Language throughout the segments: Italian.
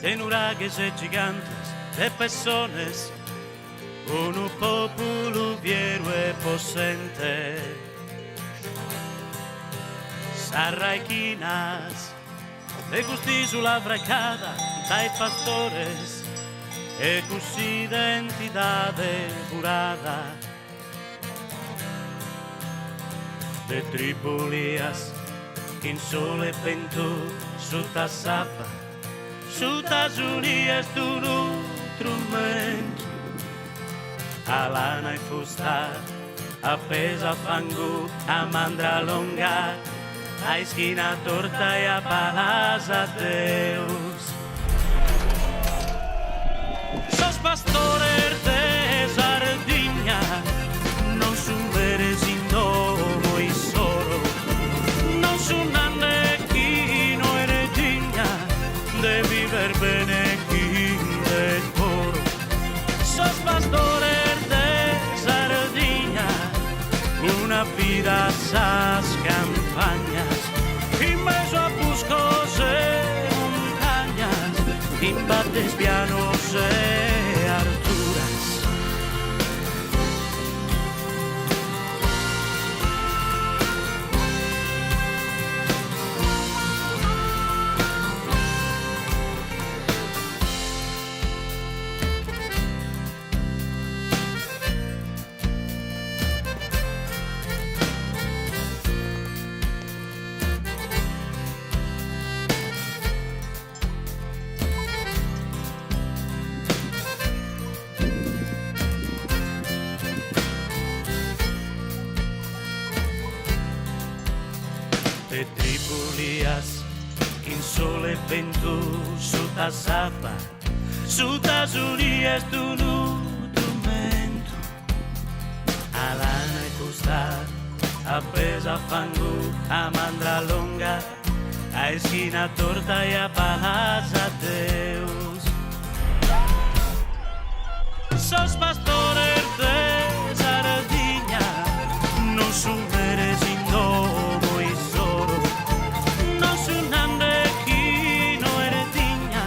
de nuragues e gigantes, de pezones, un popolo fiero e possente. Sarraiquinas, de gusti sulla bracada, dai pastores, e così identidade jurada. De Tripolias, in sole vento, sotto sapa, sotto Unies d'un strumento. A lana e fusta, appesa a fango, a mandra longa, a esquina torta e a palasa Deus. Sos pastores de Sardinia, non son veres indomo e solo, non son annequino e regina, de viver bene chi de coro. Sos pastores de Sardinia, una vida sas campañas, en medio a buscos e montañas, en bates pianos e alturas. De Tripolias, in sole vento, sotto sapa, sotto Unies d'un strumento. A lana e costa, appesa a fango, a mandra longa, a esquina torta e a palasa Deus. Sos pastores de Sardinia, non son veres indomo e solo, non son annequino e retigna,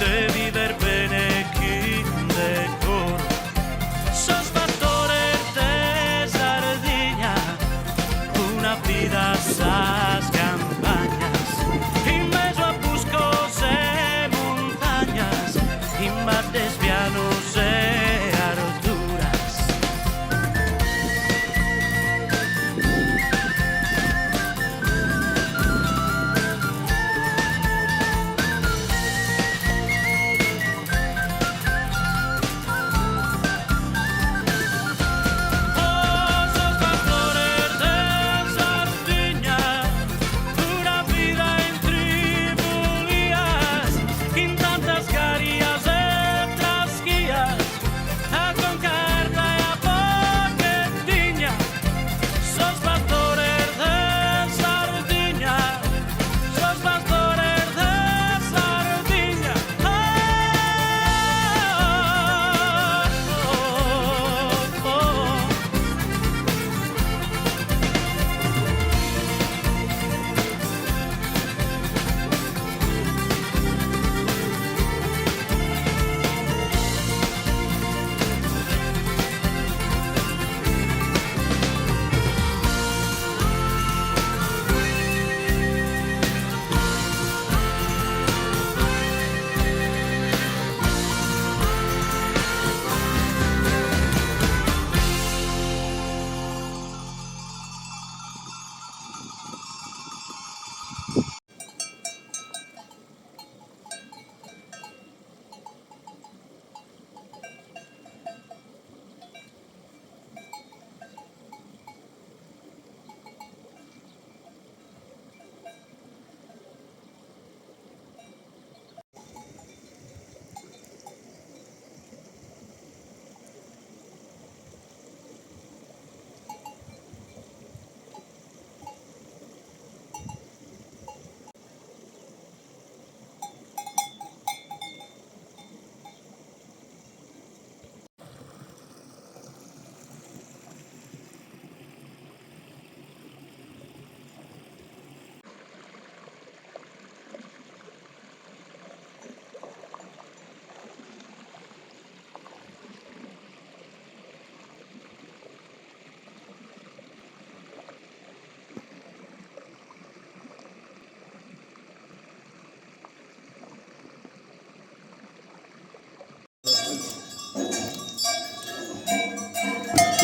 de viver bene chi de coro. Sos pastores de Sardinia, una vida sas campañas, en medio a buscos e montañas, en bates pianos e alturas.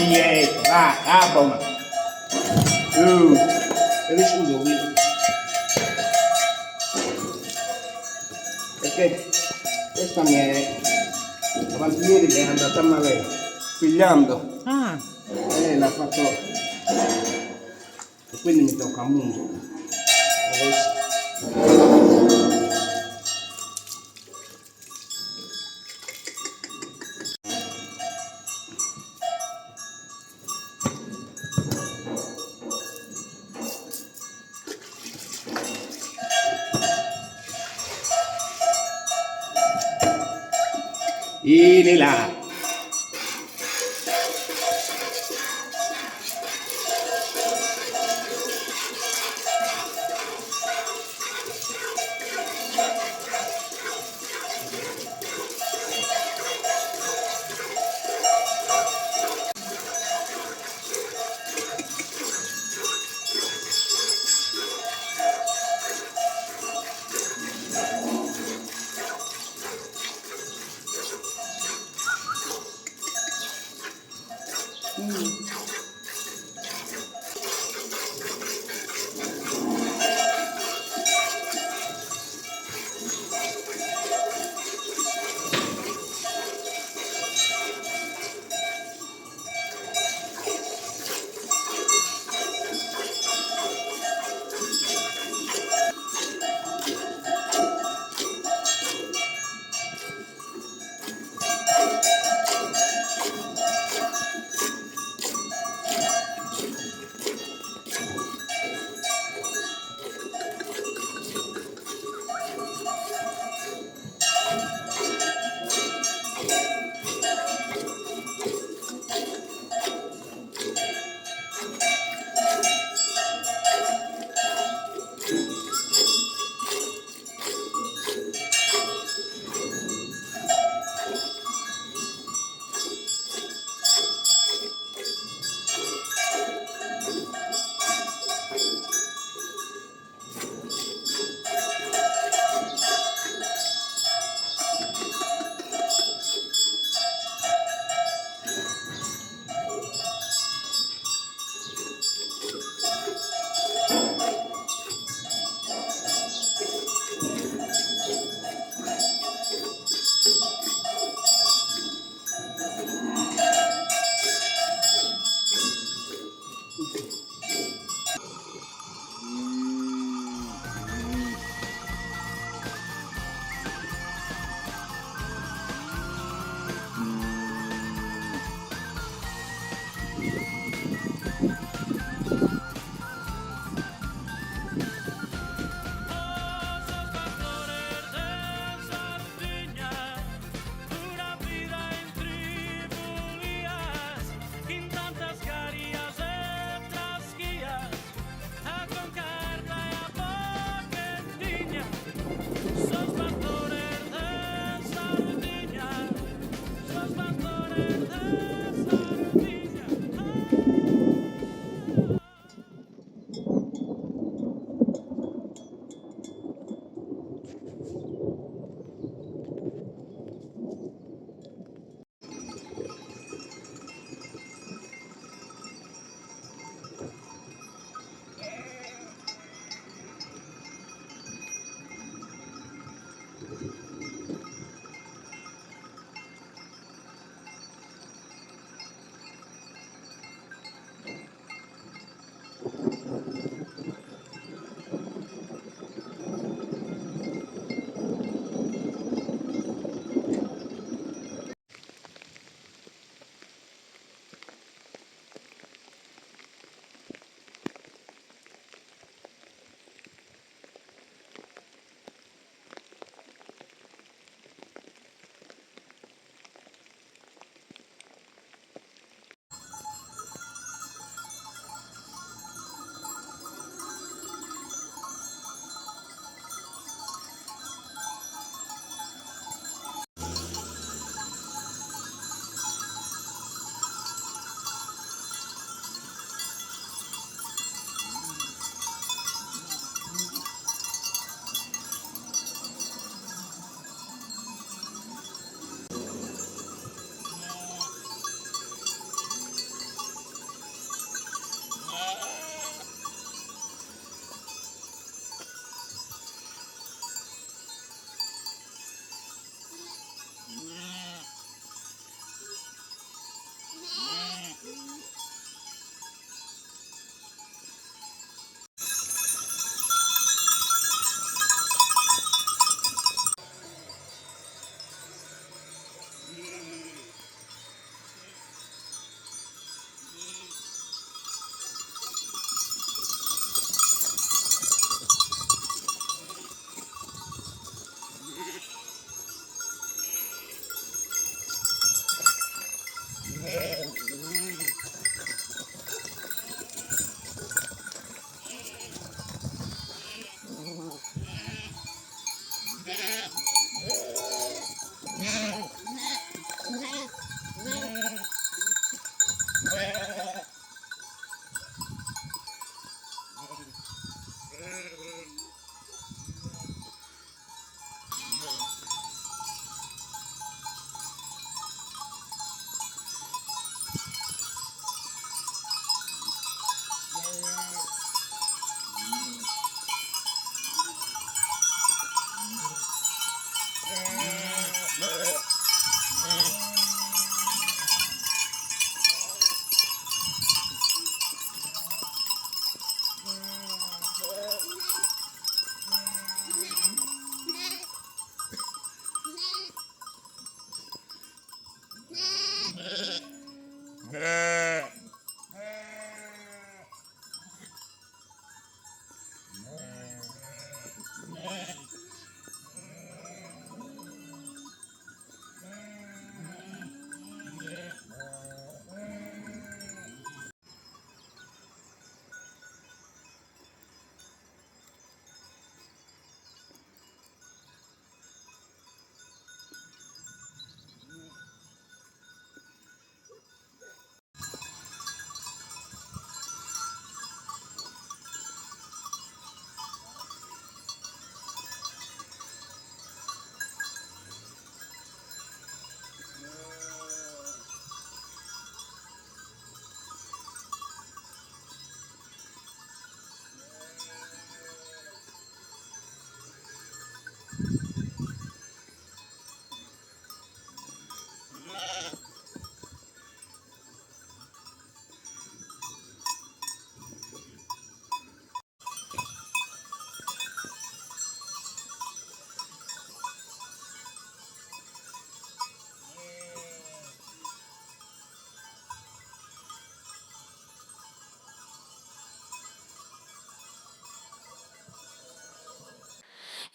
Ah, bom. Eles usam isso. Perché questa mi è avanti ieri che è andata male pigliando e l'ha fatto e quindi mi tocca a mungo adesso. Ini là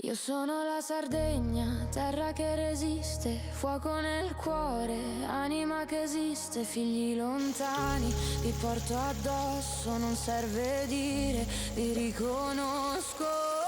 Io sono la Sardegna, terra che resiste, fuoco nel cuore, anima che esiste, figli lontani, vi porto addosso, non serve dire, vi riconosco.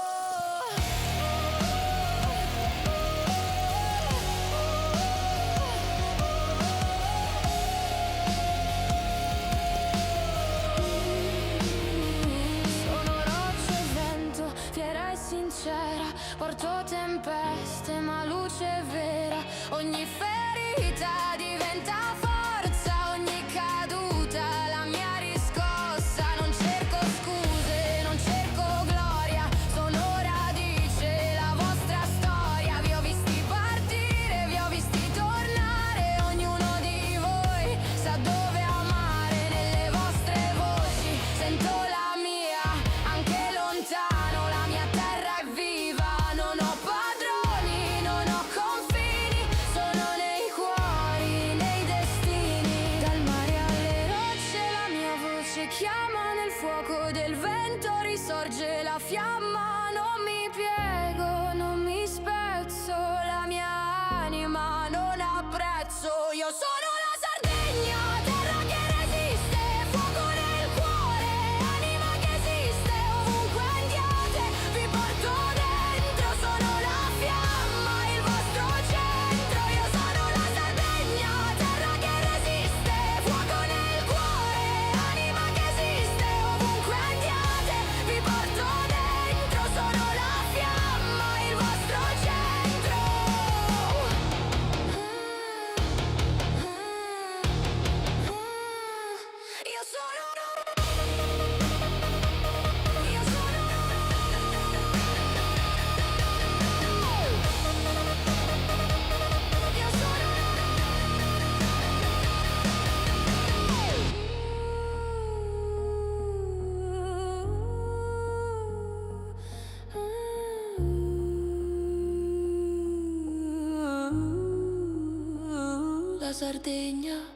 Porto tempeste ma luce vera, ogni ferita diventa forza, ogni caduta la mia riscossa, non cerco scuse, non cerco gloria, sono radice, la vostra storia, vi ho visti partire, vi ho visti tornare, ognuno di voi sa dove amare, nelle vostre voci sento la mia, anche lontano la mia terra è viva. Chiama nel fuoco del vento, risorge la fiamma, non mi piego, non mi spezzo, la mia anima non ha prezzo, io sono la Sardegna, terra che resiste, fuoco nel cuore, anima che esiste, ovunque andiate, vi porto dentro, sono la fiamma, il vostro centro, io sono la Sardegna, terra che resiste, fuoco nel cuore, anima che esiste, ovunque andiate, vi porto dentro, sono la fiamma, il vostro centro. Io sono. Io sono. Io sono la Sardegna.